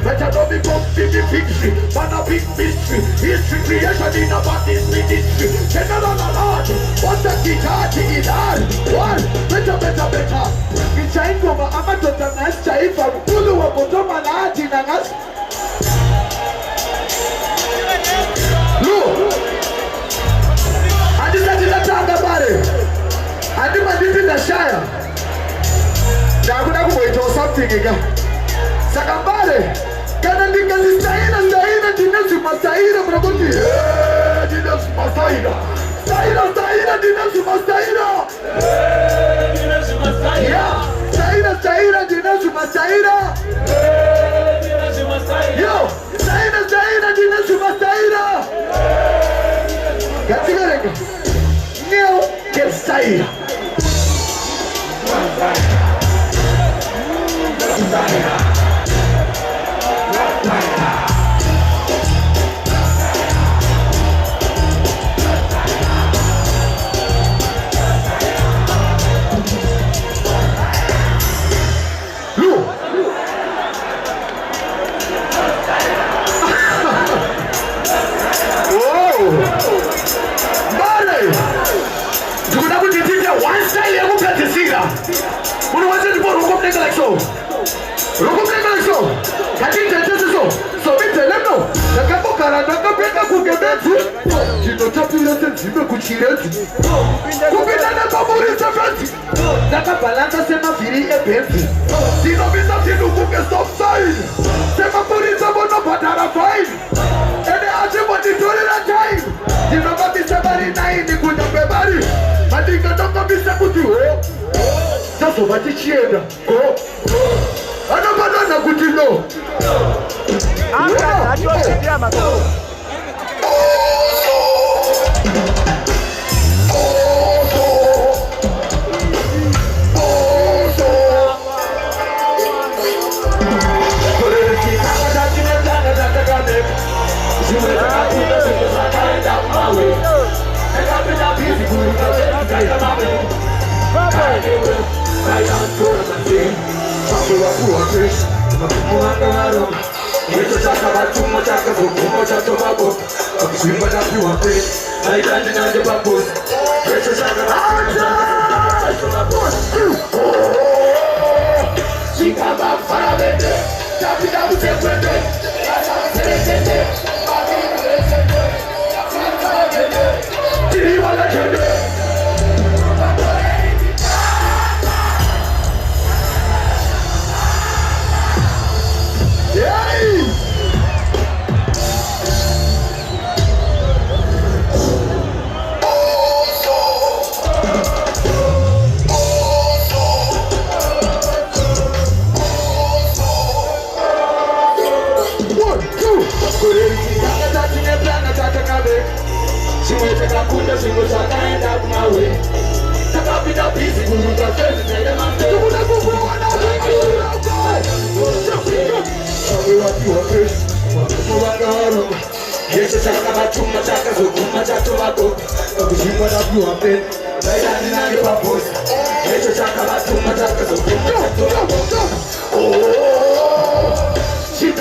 Better know me come to the victory. Man a big mystery. History creation in a body's ministry. General alert. What a guitar to it all. One. Better. Kichaingo ma amatota nas chaifa. Ulu wa botoma na ati na nas. Look. Adi katika tanga pale. Adi maditi na shaya. Na hakuna kumwito something ika. Sakambale. Kana ndika staina dinasi masaira mragoti. Dinasi masaira. Staina dinasi masaira. Dinasi masaira. Yeah. Staina dinasi masaira. Dinasi masaira. Yo. Staina dinasi masaira. Katika reka. Neo kesaira. Balanta sema viri e benzi. Dino bisa dino kuke stop sign. Sema polisi bono patara fine. Ene aje bodi tori na time. Dino kabisa bari na ini kuja bebari. Madinga toka bisa kuti ho. Sasa bati chienda. Go. Ana banana kuti no. Anga ajo chidia mato. She